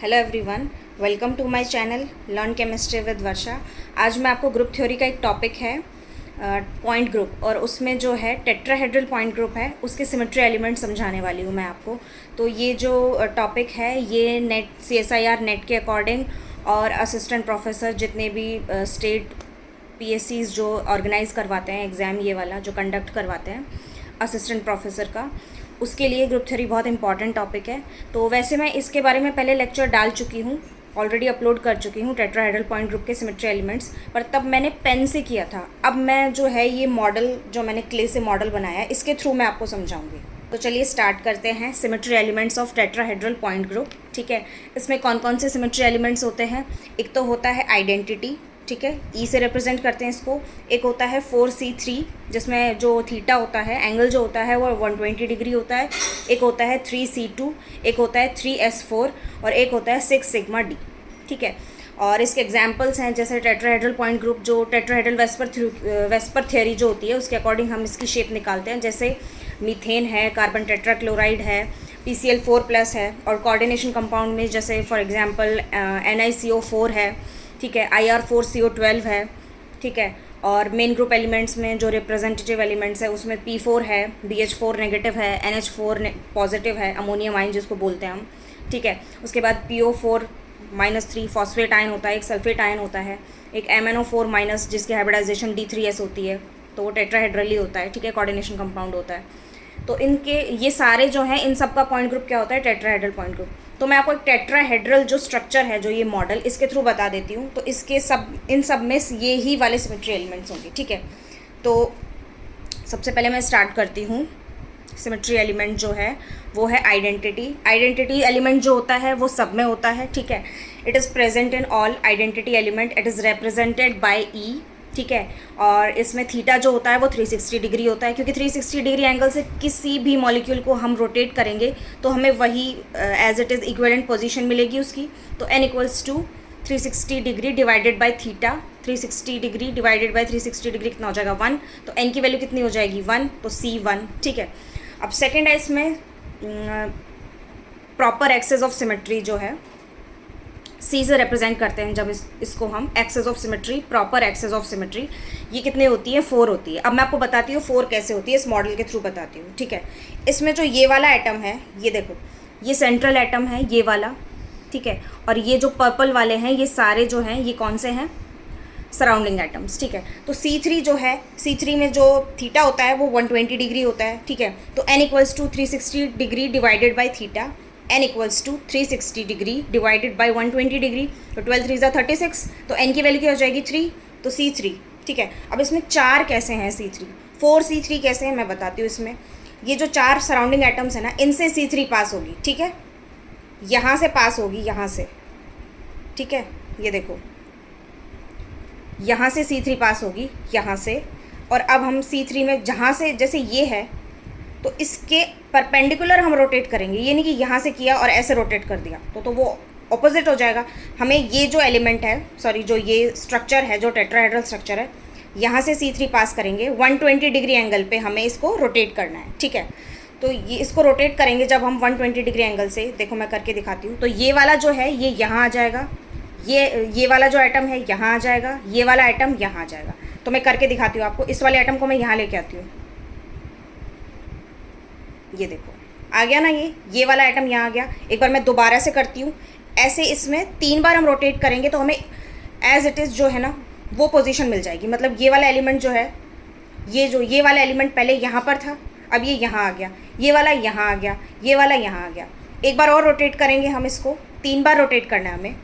Hello everyone, welcome to my channel learn chemistry with Varsha. आज मैं आपको ग्रुप थ्योरी का एक टॉपिक है पॉइंट ग्रुप, और उसमें जो है टेट्राहेड्रल पॉइंट ग्रुप है उसके सिमेट्री एलिमेंट समझाने वाली हूँ मैं आपको। तो ये जो टॉपिक है ये नेट CSIR नेट के अकॉर्डिंग और असिस्टेंट प्रोफेसर जितने भी स्टेट PSCs जो ऑर्गेनाइज़ करवाते हैं एग्ज़ाम, ये वाला जो कंडक्ट करवाते हैं असिस्टेंट प्रोफेसर का, उसके लिए ग्रुप थ्योरी बहुत इंपॉर्टेंट टॉपिक है। तो वैसे मैं इसके बारे में पहले लेक्चर डाल चुकी हूँ, ऑलरेडी अपलोड कर चुकी हूँ टेट्राहेड्रल पॉइंट ग्रुप के सिमेट्री एलिमेंट्स पर, तब मैंने पेन से किया था। अब मैं जो है ये मॉडल जो मैंने क्ले से मॉडल बनाया है इसके थ्रू मैं आपको समझाऊंगी। तो चलिए स्टार्ट करते हैं symmetry elements of tetrahedral point group. ठीक है, इसमें कौन कौन से सिमेट्री एलिमेंट्स होते हैं? एक तो होता है आइडेंटिटी, ठीक है, ई से रिप्रेजेंट करते हैं इसको। एक होता है 4C3 जिसमें जो थीटा होता है, एंगल जो होता है वो 120 डिग्री होता है। एक होता है 3C2, एक होता है 3S4 और एक होता है 6 सिग्मा डी। ठीक है, और इसके एग्जांपल्स हैं जैसे टेट्राहेड्रल पॉइंट ग्रुप, जो टेट्राहेड्रल वेस्पर थ्योरी जो होती है उसके अकॉर्डिंग हम इसकी शेप निकालते हैं। जैसे मीथेन है, कार्बन टेट्राक्लोराइड है, PCl4+ है, और कोऑर्डिनेशन कंपाउंड में जैसे फॉर एग्जांपल NiCO4 है, ठीक है, IR4CO12 है, ठीक है। और मेन ग्रुप एलिमेंट्स में जो रिप्रेजेंटेटिव एलिमेंट्स है उसमें P4 है, BH4 नेगेटिव है, NH4 पॉजिटिव है, अमोनियम आयन जिसको बोलते हैं हम, ठीक है। उसके बाद PO4-3 फॉस्फेट आयन होता है, एक सल्फेट आयन होता है, एक MnO4- जिसकी हाइब्रिडाइजेशन D3S होती है, तो वो टेट्राहेड्रली होता है, ठीक है, कोऑर्डिनेशन कंपाउंड होता है। तो इनके ये सारे जो हैं इन सब का पॉइंट ग्रुप क्या होता है? Tetrahedral point group. तो मैं आपको एक टेट्राहेड्रल जो स्ट्रक्चर है, जो ये मॉडल, इसके थ्रू बता देती हूँ। तो इसके इन सब में ये ही वाले सिमेट्री एलिमेंट्स होंगे, ठीक है। तो सबसे पहले मैं स्टार्ट करती हूँ। सिमेट्री एलिमेंट जो है वो है आइडेंटिटी। आइडेंटिटी एलिमेंट जो होता है वो सब में होता है, ठीक है। It is present in all identity element, it is represented by E, ठीक है। और इसमें थीटा जो होता है वो 360 डिग्री होता है, क्योंकि 360 डिग्री एंगल से किसी भी मॉलिक्यूल को हम रोटेट करेंगे तो हमें वही as it is equivalent position मिलेगी उसकी। तो n = 360 degree divided by theta. 360 degree divided by 360 degree कितना हो जाएगा? 1। तो n की वैल्यू कितनी हो जाएगी? 1, तो C1, ठीक है। अब सेकेंड है इसमें प्रॉपर एक्सेस ऑफ सिमेट्री जो है C से रिप्रेजेंट करते हैं जब इसको हम axes of symmetry, proper axes of symmetry, ये कितनी होती है? 4 होती है। अब मैं आपको बताती हूँ 4 कैसे होती है, इस मॉडल के थ्रू बताती हूँ, ठीक है। इसमें जो ये वाला एटम है, ये देखो, ये सेंट्रल एटम है ये वाला, ठीक है। और ये जो पर्पल वाले हैं ये सारे जो हैं ये कौन से हैं? सराउंडिंग एटम्स, ठीक है। तो C3 जो है, C3 में जो थीटा होता है वो 120 डिग्री होता है, ठीक है। तो n = 360 degree divided by theta, n = 360 degree divided by 120 degree, तो 12 3 36, तो n की वैल्यू क्या हो जाएगी? 3, तो C3, ठीक है। अब इसमें 4 कैसे हैं? C3 4C3 कैसे हैं मैं बताती हूँ। इसमें ये जो 4 सराउंडिंग एटम्स है ना, इनसे C3 पास होगी, ठीक है, यहाँ से पास होगी, यहाँ से, ठीक है। ये देखो, यहाँ से C3 पास होगी, यहाँ से। और अब हम C3 में जहाँ से, जैसे ये है, तो इसके परपेंडिकुलर हम रोटेट करेंगे, ये नहीं कि यहाँ से किया और ऐसे रोटेट कर दिया, तो वो ऑपोजिट हो जाएगा। हमें ये जो एलिमेंट है, सॉरी जो ये स्ट्रक्चर है, जो टेट्राहेड्रल स्ट्रक्चर है, यहाँ से C3 पास करेंगे, 120 डिग्री एंगल पे हमें इसको रोटेट करना है, ठीक है। तो ये इसको रोटेट करेंगे जब हम 120 डिग्री एंगल से, देखो मैं करके दिखाती हूँ। तो ये वाला जो है ये यहाँ आ जाएगा, ये वाला जो आइटम है यहाँ आ जाएगा, ये वाला आइटम यहाँ आ जाएगा। तो मैं करके दिखाती हूँ आपको। इस वाले आइटम को मैं यहाँ लेके आती हूँ, ये देखो आ गया ना, ये वाला आइटम यहाँ आ गया। एक बार मैं दोबारा से करती हूँ, ऐसे इसमें 3 बार हम रोटेट करेंगे तो हमें एज इट इज़ जो है ना वो पोजीशन मिल जाएगी। मतलब ये वाला एलिमेंट जो है, ये वाला एलिमेंट पहले यहाँ पर था, अब ये यहाँ आ गया, ये वाला यहाँ आ गया, ये वाला यहाँ आ गया। एक बार और रोटेट करेंगे हम इसको, 3 बार रोटेट करना है हमें।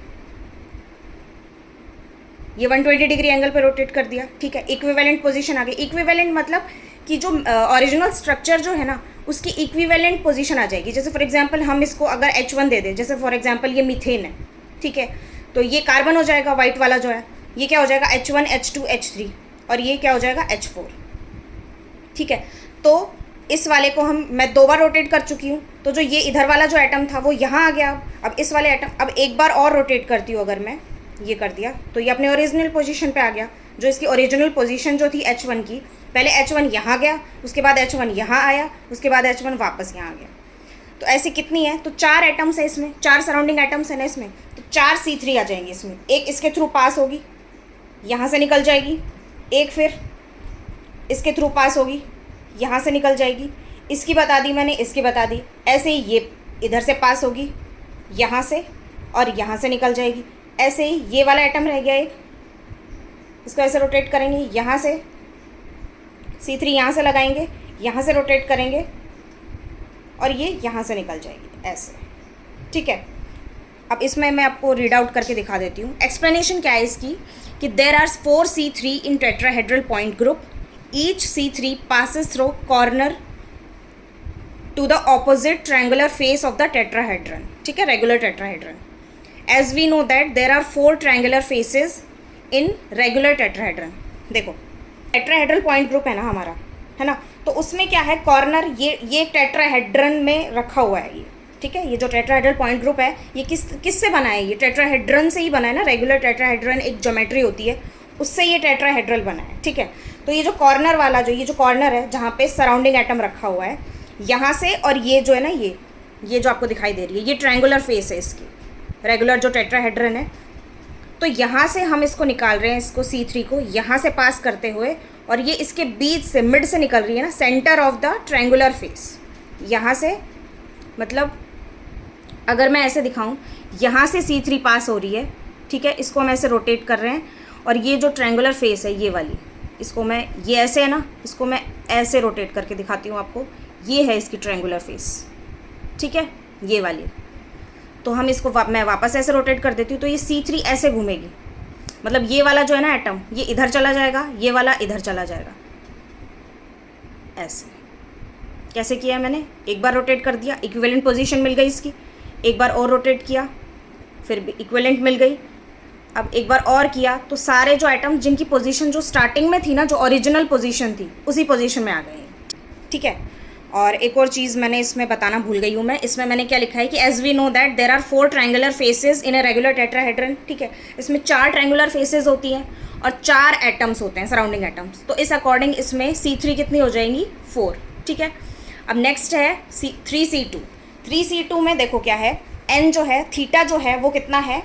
ये 120 डिग्री एंगल पे रोटेट कर दिया, ठीक है। इक्विवेलेंट पोजीशन आ गई। इक्विवेलेंट मतलब कि जो ओरिजिनल स्ट्रक्चर जो है ना उसकी इक्विवेलेंट पोजीशन आ जाएगी। जैसे फॉर एग्जांपल हम इसको अगर H1 दे दें, जैसे फॉर एग्जांपल ये मीथेन है, ठीक है, तो ये कार्बन हो जाएगा, वाइट वाला जो है ये क्या हो जाएगा? H1 H2 H3, और ये क्या हो जाएगा? H4, ठीक है। तो इस वाले को मैं 2 बार रोटेट कर चुकी हूँ, तो जो ये इधर वाला जो एटम था वो यहाँ आ गया। अब इस वाले एटम, अब एक बार और रोटेट करती हूँ अगर मैं, ये कर दिया, तो ये अपने ओरिजिनल पोजीशन पे आ गया। जो इसकी ओरिजिनल पोजीशन जो थी H1 की, पहले H1 यहाँ गया, उसके बाद H1 यहाँ आया, उसके बाद H1 वापस यहाँ आ गया। तो ऐसी कितनी है, तो 4 एटम्स है इसमें, 4 सराउंडिंग एटम्स है ना इसमें, तो 4 C3 आ जाएंगे इसमें। एक इसके थ्रू पास होगी, यहाँ से निकल जाएगी, एक फिर इसके थ्रू पास होगी, यहाँ से निकल जाएगी, इसकी बता दी मैंने, इसकी बता दी। ऐसे ही ये इधर से पास होगी, यहाँ से, और यहाँ से निकल जाएगी। ऐसे ही ये वाला एटम रह गया एक, इसको ऐसे रोटेट करेंगे, यहाँ से C3 यहाँ से लगाएंगे, यहाँ से रोटेट करेंगे, और ये यहाँ से निकल जाएगी ऐसे, ठीक है। अब इसमें मैं आपको रीड आउट करके दिखा देती हूँ। एक्सप्लेनेशन क्या है इसकी कि there are 4 C3 in tetrahedral point group, each C3 passes through corner to the opposite triangular face of the tetrahedron, ठीक है, regular tetrahedron. As we know that there are 4 triangular faces in regular tetrahedron. देखो tetrahedral point group है ना हमारा, है ना, तो उसमें क्या है, कॉर्नर ये टेट्राहेड्रन में रखा हुआ है ये, ठीक है। ये जो टेट्राहेड्रल पॉइंट ग्रुप है ये किससे बना है, ये टेट्राहेड्रन से ही बना है ना। रेगुलर टेट्राहेड्रन एक ज्योमेट्री होती है, उससे ये टेट्राहेड्रल बना है, ठीक है। तो ये जो कॉर्नर वाला ये जो कॉर्नर है जहाँ पे सराउंडिंग एटम रखा हुआ है, यहाँ से, और ये जो है ना ये जो आपको दिखाई दे रही है, ये ट्रायंगुलर फेस है इसकी, रेगुलर जो टेट्राहेड्रन है। तो यहाँ से हम इसको निकाल रहे हैं, इसको C3 को यहाँ से पास करते हुए, और ये इसके बीच से, मिड से निकल रही है ना, centre of the triangular face. यहाँ से मतलब अगर मैं ऐसे दिखाऊं, यहाँ से C3 पास हो रही है, ठीक है, इसको हम ऐसे रोटेट कर रहे हैं, और ये जो ट्रायंगुलर फेस है ये वाली, इसको मैं, ये ऐसे है ना, इसको मैं ऐसे रोटेट करके दिखाती हूँ आपको। ये है इसकी ट्रायंगुलर फेस, ठीक है, ये वाली। तो हम इसको मैं वापस ऐसे रोटेट कर देती हूँ, तो ये C3 ऐसे घूमेगी, मतलब ये वाला जो है ना एटम, ये इधर चला जाएगा, ये वाला इधर चला जाएगा, ऐसे। कैसे किया है मैंने, एक बार रोटेट कर दिया, इक्विवेलेंट पोजीशन मिल गई इसकी, एक बार और रोटेट किया, फिर भी इक्विवेलेंट मिल गई, अब एक बार और किया, तो सारे जो एटम जिनकी पोजीशन जो स्टार्टिंग में थी ना, जो ओरिजिनल पोजीशन थी, उसी पोजीशन में आ गए, ठीक है। और एक और चीज़ मैंने इसमें बताना भूल गई हूँ मैं, इसमें मैंने क्या लिखा है कि as we know that there are 4 triangular faces in a regular tetrahedron, ठीक है। इसमें 4 ट्रायंगुलर फेसेस होती हैं और 4 एटम्स होते हैं, सराउंडिंग एटम्स। तो इस अकॉर्डिंग इसमें C3 कितनी हो जाएंगी, 4, ठीक है। अब नेक्स्ट है 3C2। 3C2 में देखो क्या है, n जो है, थीटा जो है वो कितना है,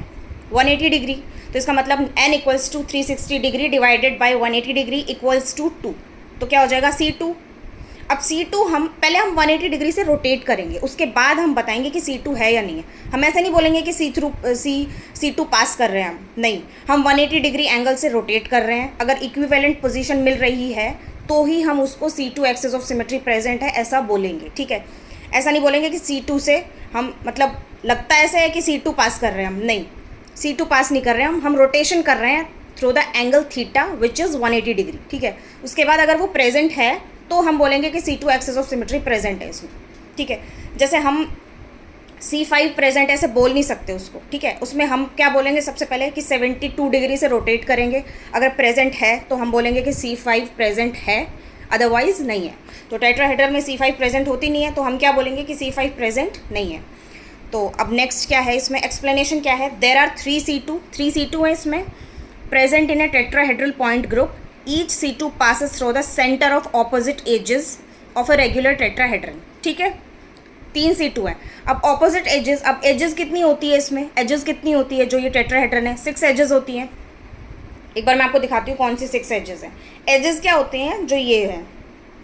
180 डिग्री। तो इसका मतलब n equals to 360 degree divided by 180 degree equals to 2। तो क्या हो जाएगा, C2। अब C2 हम पहले 180 डिग्री से रोटेट करेंगे, उसके बाद हम बताएंगे कि C2 है या नहीं है। हम ऐसे नहीं बोलेंगे कि C2 पास कर रहे हैं हम 180 डिग्री एंगल से रोटेट कर रहे हैं। अगर इक्विवेलेंट पोजीशन मिल रही है तो ही हम उसको C2 axis of symmetry present है ऐसा बोलेंगे, ठीक है। ऐसा नहीं बोलेंगे कि C2 से हम, मतलब लगता ऐसे है कि C2 पास कर रहे हैं हम, नहीं, C2 पास नहीं कर रहे हैं हम रोटेशन कर रहे हैं through the angle theta which is 180 degree, ठीक है। उसके बाद अगर वो प्रेजेंट है तो हम बोलेंगे कि C2 axis of symmetry present है इसमें, ठीक है। जैसे हम C5 प्रेजेंट ऐसे बोल नहीं सकते उसको, ठीक है। उसमें हम क्या बोलेंगे, सबसे पहले कि 72 डिग्री से रोटेट करेंगे, अगर प्रेजेंट है तो हम बोलेंगे कि C5 प्रेजेंट है, अदरवाइज नहीं है। तो टेट्राहेड्रल में C5 प्रेजेंट होती नहीं है, तो हम क्या बोलेंगे कि C5 प्रेजेंट नहीं है। तो अब नेक्स्ट क्या है, इसमें एक्सप्लेनेशन क्या है, देर आर 3C2 है इसमें, present in a tetrahedral point group, each C2 passes through the center of opposite edges of a regular tetrahedron, ठीक है। 3 C2 है। अब ऑपोजिट एजेस, अब एजेस कितनी होती है इसमें, एजेस कितनी होती है जो ये टेट्राहेड्रन है, 6 एजेस होती हैं। एक बार मैं आपको दिखाती हूँ कौन सी 6 एजेस हैं। एजेस क्या होते हैं, जो ये है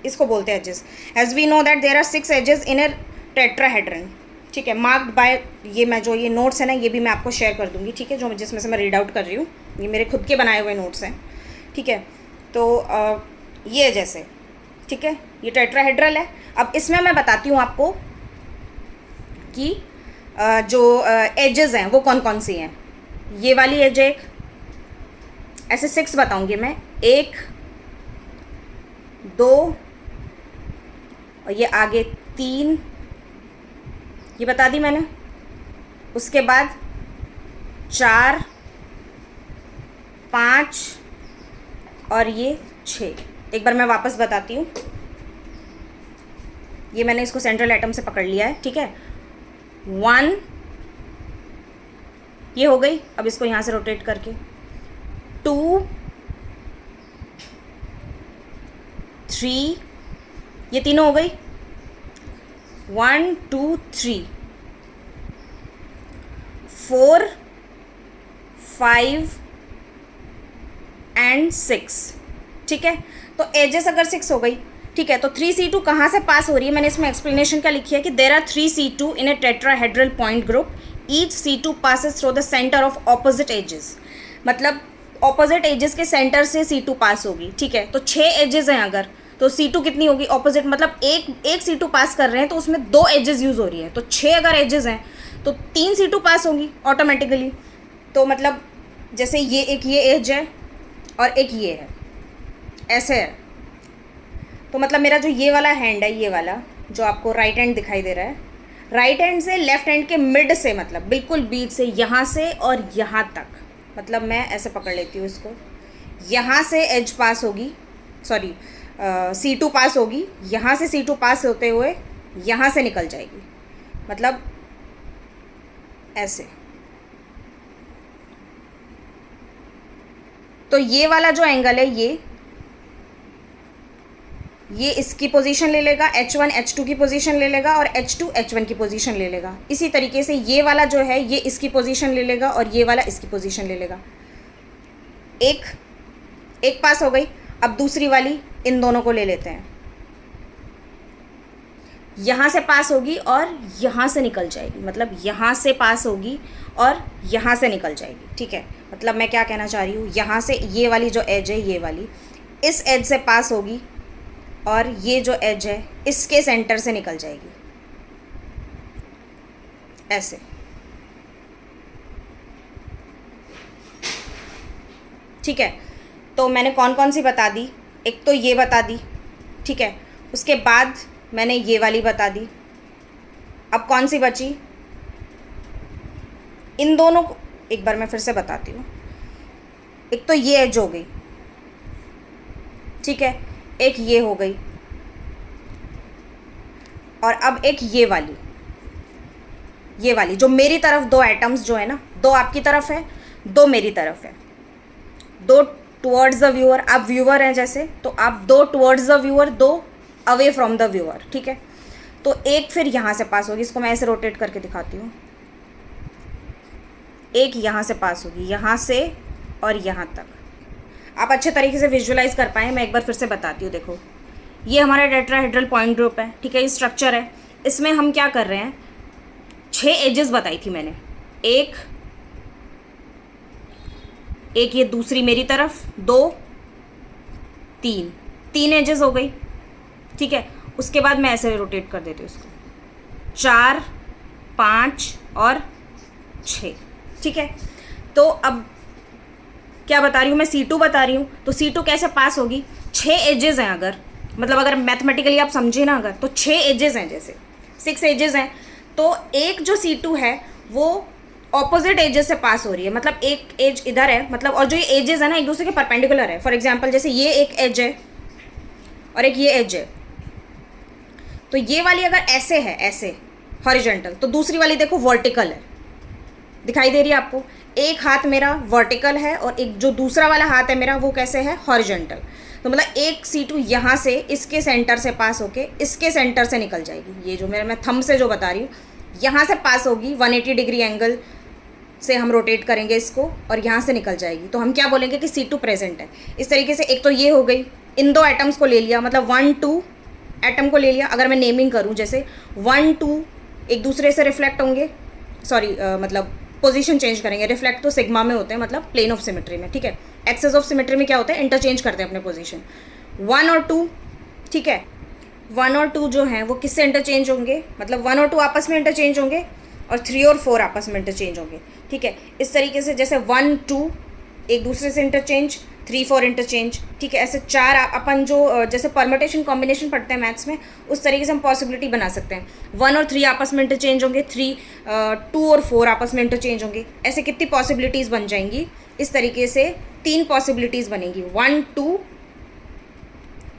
इसको बोलते हैं edges. As we know that there are 6 edges in a tetrahedron, ठीक है, मार्क्ड बाय, ये मैं जो ये नोट्स है ना, ये भी मैं आपको शेयर कर दूँगी, ठीक है, जो जिसमें से मैं रीड आउट कर रही हूँ, ये मेरे खुद के बनाए हुए नोट्स हैं, ठीक है। तो ये जैसे, ठीक है, ये टेट्राहेड्रल है। अब इसमें मैं बताती हूँ आपको कि जो एजेस हैं वो कौन कौन सी हैं। ये वाली एज एक, ऐसे 6 बताऊँगी मैं, 1 2 और ये आगे 3, ये बता दी मैंने। उसके बाद 4 5 और ये 6। एक बार मैं वापस बताती हूँ, ये मैंने इसको सेंट्रल एटम से पकड़ लिया है, ठीक है। 1 ये हो गई, अब इसको यहाँ से रोटेट करके 2 3 ये तीनों हो गई, 1 2 3 4 5 एंड 6, ठीक है। तो एजेस अगर 6 हो गई, ठीक है, तो 3C2 कहाँ से पास हो रही है, मैंने इसमें एक्सप्लेनेशन क्या लिखी है कि there are 3C2 in a tetrahedral point group, each C2 passes through the centre of opposite edges, मतलब ऑपोजिट एजेस के सेंटर से C2 पास होगी, ठीक है। तो 6 एजेस हैं अगर, तो C2 कितनी होगी ऑपोजिट, मतलब एक C2 पास कर रहे हैं तो उसमें 2 एजेस यूज़ हो रही है, तो 6 अगर एजेस हैं तो 3 C2 पास होंगी ऑटोमेटिकली। तो मतलब जैसे ये एज है और एक ये है, ऐसे है। तो मतलब मेरा जो ये वाला हैंड है, ये वाला जो आपको राइट हैंड दिखाई दे रहा है, राइट हैंड से लेफ्ट हैंड के मिड से, मतलब बिल्कुल बीच से, यहाँ से और यहाँ तक, मतलब मैं ऐसे पकड़ लेती हूँ इसको, यहाँ से एज पास होगी, सॉरी C2 पास होगी, यहाँ से C2 पास होते हुए यहाँ से निकल जाएगी, मतलब ऐसे। तो ये वाला जो एंगल है, ये इसकी पोजीशन ले लेगा, H1 H2 की पोजीशन ले लेगा और H2 H1 की पोजीशन ले लेगा। इसी तरीके से ये वाला जो है ये इसकी पोजीशन ले लेगा और ये वाला इसकी पोजीशन ले लेगा। एक पास हो गई, अब दूसरी वाली इन दोनों को ले लेते हैं, यहाँ से पास होगी और यहाँ से निकल जाएगी, मतलब यहाँ से पास होगी और यहाँ से निकल जाएगी, ठीक है। मतलब मैं क्या कहना चाह रही हूँ, यहाँ से ये वाली जो एज है, ये वाली इस एज से पास होगी और ये जो एज है इसके सेंटर से निकल जाएगी, ऐसे। ठीक है, तो मैंने कौन कौन सी बता दी, एक तो ये बता दी, ठीक है, उसके बाद मैंने ये वाली बता दी। अब कौन सी बची, इन दोनों को एक बार मैं फिर से बताती हूँ। एक तो ये एज हो गई, ठीक है, एक ये हो गई, और अब एक ये वाली जो मेरी तरफ 2 एटम्स जो है ना, 2 आपकी तरफ है, 2 मेरी तरफ है, 2 टुवर्ड्स द व्यूअर, आप व्यूअर हैं जैसे, तो आप 2 towards the viewer, 2 away from the viewer, ठीक है। तो एक फिर यहाँ से पास होगी, इसको मैं ऐसे रोटेट करके दिखाती हूँ, एक यहाँ से पास होगी, यहाँ से और यहाँ तक। आप अच्छे तरीके से विजुअलाइज कर पाएँ, मैं एक बार फिर से बताती हूँ। देखो, ये हमारा टेट्राहेड्रल पॉइंट ग्रुप है, ठीक है, ये स्ट्रक्चर है। इसमें हम क्या कर रहे हैं, 6 एजेस बताई थी मैंने, एक ये दूसरी मेरी तरफ, 2 3 एजेस हो गई, ठीक है। उसके बाद मैं ऐसे रोटेट कर देती हूँ इसको, 4 5 और 6, ठीक है। तो अब क्या बता रही हूँ मैं, C2 बता रही हूँ, तो C2 कैसे पास होगी, 6 एजेस हैं अगर, मतलब अगर मैथमेटिकली आप समझे ना, अगर तो 6 एजेस हैं, जैसे 6 एजेस हैं, तो एक जो C2 है वो ऑपोजिट एजेस से पास हो रही है, मतलब एक एज इधर है, मतलब, और जो ये एजेस है ना एक दूसरे के परपेंडिकुलर है। फॉर एग्जांपल जैसे ये एक एज है और एक ये एज है, तो ये वाली अगर ऐसे है, ऐसे हॉरिजॉन्टल, तो दूसरी वाली देखो वर्टिकल है, दिखाई दे रही है आपको। एक हाथ मेरा वर्टिकल है और एक जो दूसरा वाला हाथ है मेरा वो कैसे है, हॉरिजॉन्टल। तो मतलब एक C2 यहाँ से इसके सेंटर से पास होके इसके सेंटर से निकल जाएगी, ये जो मैं थंब से जो बता रही हूँ, यहाँ से पास होगी, 180 डिग्री एंगल से हम रोटेट करेंगे इसको और यहाँ से निकल जाएगी, तो हम क्या बोलेंगे कि C2 प्रेजेंट है। इस तरीके से एक तो ये हो गई, इन 2 एटम्स को ले लिया, मतलब 1 2 एटम को ले लिया। अगर मैं नेमिंग करूँ, जैसे 1 2 एक दूसरे से रिफ्लेक्ट होंगे, सॉरी मतलब पोजीशन चेंज करेंगे, रिफ्लेक्ट तो सिग्मा में होते हैं, मतलब प्लेन ऑफ सिमेट्री में, ठीक है। एक्सेस ऑफ सिमेट्री में क्या होता है, इंटरचेंज करते हैं अपने पोजीशन। 1 और 2, ठीक है, 1 और 2 जो हैं वो किससे इंटरचेंज होंगे, मतलब 1 और 2 आपस में इंटरचेंज होंगे और 3 और 4 आपस में इंटरचेंज होंगे, ठीक है। इस तरीके से जैसे 1 2 एक दूसरे से इंटरचेंज, 3 4 इंटरचेंज, ठीक है। ऐसे 4 अपन जो जैसे परम्यूटेशन कॉम्बिनेशन पढ़ते हैं मैथ्स में, उस तरीके से हम पॉसिबिलिटी बना सकते हैं। 1 और 3 आपस में इंटरचेंज होंगे, 2 और 4 आपस में इंटरचेंज होंगे। ऐसे कितनी पॉसिबिलिटीज़ बन जाएंगी, इस तरीके से 3 पॉसिबिलिटीज़ बनेंगी। 1 2,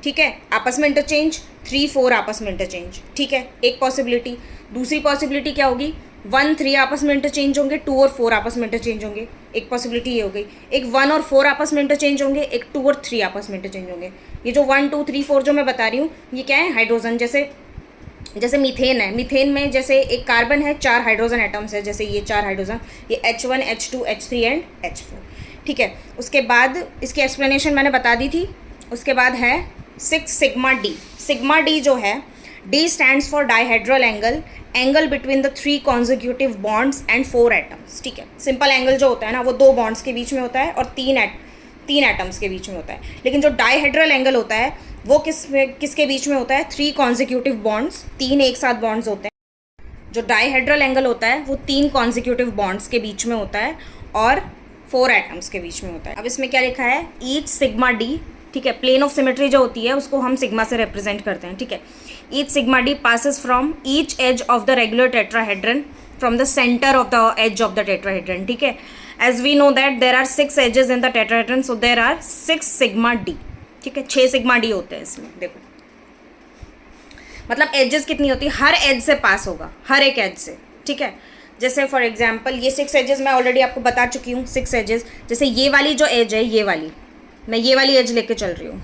ठीक है, आपस में इंटरचेंज, 3 4 आपस में इंटरचेंज, ठीक है, एक पॉसिबिलिटी। दूसरी पॉसिबिलिटी क्या होगी, 1 3 आपस में इंटरचेंज होंगे, 2 और 4 आपस में इंटरचेंज होंगे, एक पॉसिबिलिटी ये हो गई। एक 1 और 4 आपस में इंटरचेंज होंगे, एक 2 और 3 आपस में इंटरचेंज होंगे। ये जो 1 2 3 4 जो मैं बता रही हूँ, ये क्या है, हाइड्रोजन। जैसे जैसे मीथेन है, मीथेन में जैसे एक कार्बन है, 4 हाइड्रोजन एटम्स है, जैसे ये 4 हाइड्रोजन, ये H1 H2 H3 and H4, ठीक है। उसके बाद इसकी एक्सप्लेनेशन मैंने बता दी थी। उसके बाद है 6 सिग्मा डी। सिग्मा डी जो है, D stands for dihedral angle, angle between the 3 consecutive bonds and 4 atoms, ठीक है। सिंपल एंगल जो होता है ना, वो 2 बॉन्ड्स के बीच में होता है और 3 एटम्स के बीच में होता है। लेकिन जो डाइहेड्रल एंगल होता है वो किसके बीच में होता है? 3 कॉन्जिक्यूटिव बॉन्ड्स, 3 एक साथ बॉन्ड्स होते हैं। जो डाइहेड्रल एंगल होता है वो 3 कॉन्जिक्यूटिव बॉन्ड्स के बीच में होता है और 4 एटम्स के बीच में होता है। अब इसमें क्या लिखा है? ईच सिग्मा डी, ठीक है। प्लेन ऑफ सिमेट्री जो होती है उसको हम सिग्मा से रिप्रेजेंट करते हैं, ठीक है। Each sigma d passes from each edge of the regular tetrahedron, from the centre of the edge of the tetrahedron, ठीक है। As we know that there are 6 edges in the tetrahedron, so there are 6 sigma d, ठीक है। 6 sigma D होते हैं इसमें। देखो मतलब edges कितनी होती है? हर एज से पास होगा, हर एक एज से, ठीक है। जैसे फॉर एग्जांपल ये 6 एजेस मैं ऑलरेडी आपको बता चुकी हूँ, 6 एजेस। जैसे ये वाली जो एज है, ये वाली, मैं ये वाली एज लेके चल रही हूँ,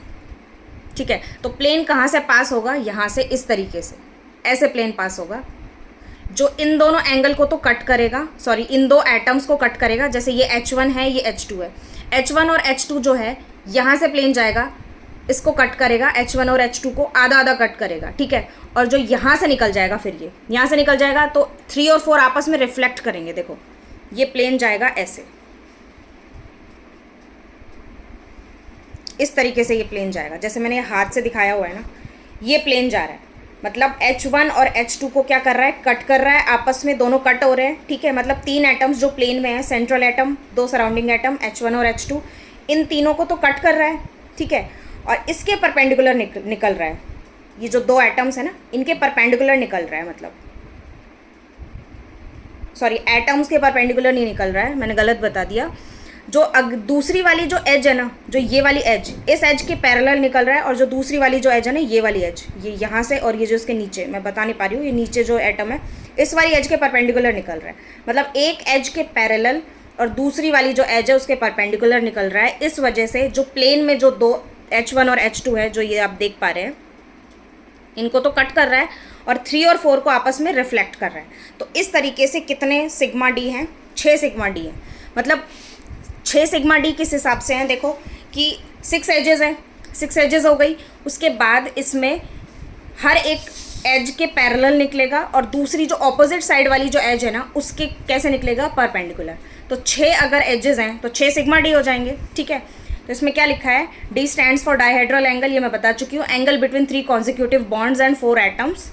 ठीक है। तो प्लेन कहाँ से पास होगा? यहाँ से, इस तरीके से, ऐसे प्लेन पास होगा, जो इन दोनों एंगल को तो कट करेगा, सॉरी इन 2 एटम्स को कट करेगा। जैसे ये H1 है, ये H2 है। H1 और H2 जो है, यहाँ से प्लेन जाएगा, इसको कट करेगा, H1 और H2 को आधा आधा कट करेगा, ठीक है। और जो यहाँ से निकल जाएगा, फिर ये यहाँ से निकल जाएगा, तो 3 और 4 आपस में रिफ्लेक्ट करेंगे। देखो ये प्लेन जाएगा ऐसे, इस तरीके से ये प्लेन जाएगा, जैसे मैंने हाथ से दिखाया हुआ है ना, ये प्लेन जा रहा है। मतलब H1 और H2 को क्या कर रहा है? कट कर रहा है, आपस में दोनों कट हो रहे हैं, ठीक है। मतलब 3 एटम्स जो प्लेन में है, central atom, 2 surrounding atom H1 और H2, इन तीनों को तो कट कर रहा है, ठीक है। और इसके परपेंडिकुलर निकल रहा है, ये जो 2 एटम्स है ना, इनके परपेंडिकुलर निकल रहा है, मतलब सॉरी एटम्स के परपेंडिकुलर नहीं निकल रहा है, मैंने गलत बता दिया। जो दूसरी वाली जो एज है ना, जो ये वाली एज, इस एज के पैरेलल निकल रहा है। और जो दूसरी वाली जो एज है ना, ये वाली एज, ये यहाँ से, और ये जो इसके नीचे, मैं बता नहीं पा रही हूँ, ये नीचे जो एटम है, इस वाली एज के परपेंडिकुलर निकल रहा है। मतलब एक एज के पैरेलल और दूसरी वाली जो एज है उसके परपेंडिकुलर निकल रहा है। इस वजह से जो प्लेन में जो 2 H1 और H2 है, जो ये आप देख पा रहे हैं, इनको तो कट कर रहा है और 3 और 4 को आपस में रिफ्लेक्ट कर रहा है। तो इस तरीके से कितने सिग्मा डी हैं? 6 सिग्मा डी हैं। मतलब 6 सिग्मा डी किस हिसाब से हैं? देखो कि 6 एजेस हैं, 6 एजेस हो गई। उसके बाद इसमें हर एक एज के पैरेलल निकलेगा और दूसरी जो ऑपोजिट साइड वाली जो एज है ना, उसके कैसे निकलेगा? परपेंडिकुलर। तो 6 अगर एजेस हैं तो 6 सिग्मा डी हो जाएंगे, ठीक है। तो इसमें क्या लिखा है? D stands for dihedral angle, ये मैं बता चुकी हूँ, angle between 3 consecutive bonds and 4 atoms.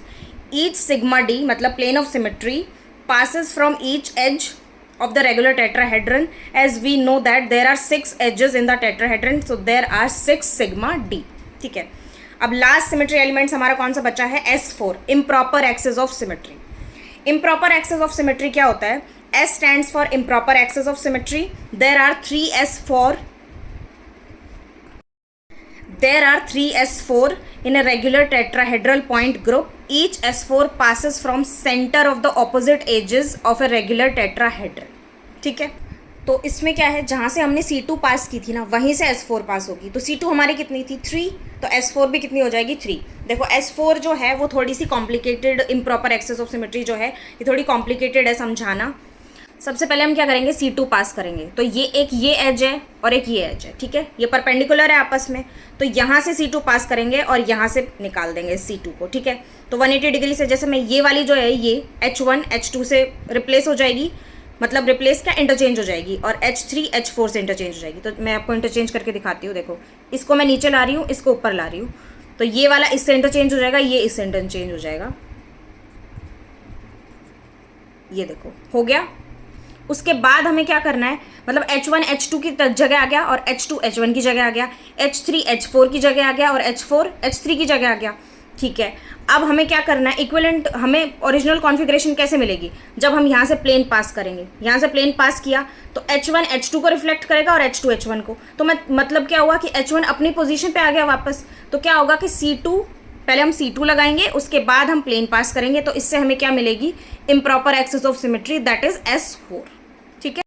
Each sigma D मतलब plane of symmetry passes from each edge of the regular tetrahedron, as we know that there are 6 edges in the tetrahedron, so there are 6 sigma d, ठीक है। अब last symmetry elements हमारा कौन सा बचा है? S4, improper access of symmetry. Improper access of symmetry क्या होता है? S stands for improper axis of symmetry. There are 3 S4 in a regular tetrahedral point group. Each S4 passes from center of the opposite edges of a regular tetrahedron. ठीक है, तो इसमें क्या है, जहाँ से हमने C2 पास की थी ना, वहीं से S4 पास होगी। तो C2 हमारी कितनी थी? 3, तो S4 भी कितनी हो जाएगी? 3। देखो S4 जो है वो थोड़ी सी complicated, improper access of symmetry जो है ये थोड़ी कॉम्प्लिकेटेड है समझाना। सबसे पहले हम क्या करेंगे? C2 पास करेंगे। तो ये एज है और एक ये एज है, ठीक है, ये परपेंडिकुलर है आपस में। तो यहाँ से C2 पास करेंगे और यहाँ से निकाल देंगे C2 को, ठीक है। तो 180 डिग्री से, जैसे मैं ये वाली जो है ये H1 H2 से रिप्लेस हो जाएगी, मतलब रिप्लेस क्या, इंटरचेंज हो जाएगी, और H3 H4 से इंटरचेंज हो जाएगी। तो मैं आपको इंटरचेंज करके दिखाती हूँ। देखो, इसको मैं नीचे ला रही हूँ, इसको ऊपर ला रही हूँ, तो ये वाला इससे इंटरचेंज हो जाएगा, ये इससे इंटरचेंज हो जाएगा। ये देखो हो गया। उसके बाद हमें क्या करना है, मतलब H1 H2 की जगह आ गया और H2 H1 की जगह आ गया, H3 H4 की जगह आ गया और H4 H3 की जगह आ गया, ठीक है। अब हमें क्या करना है, इक्विवेलेंट हमें ओरिजिनल कॉन्फ़िगरेशन कैसे मिलेगी? जब हम यहाँ से प्लेन पास करेंगे, यहाँ से प्लेन पास किया तो H1 H2 को रिफ्लेक्ट करेगा और H2 H1 को। तो मतलब क्या हुआ कि H1 अपनी पोजीशन पे आ गया वापस। तो क्या होगा कि C2, पहले हम C2 लगाएंगे, उसके बाद हम प्लेन पास करेंगे, तो इससे हमें क्या मिलेगी? Improper access of symmetry, that is S4, ठीक है।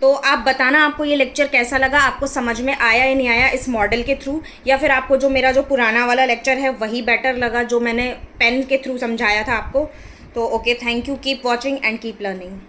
तो आप बताना आपको ये लेक्चर कैसा लगा, आपको समझ में आया या नहीं आया इस मॉडल के थ्रू, या फिर आपको जो मेरा जो पुराना वाला लेक्चर है वही बेटर लगा जो मैंने पेन के थ्रू समझाया था आपको। तो okay, thank you, keep watching and keep learning.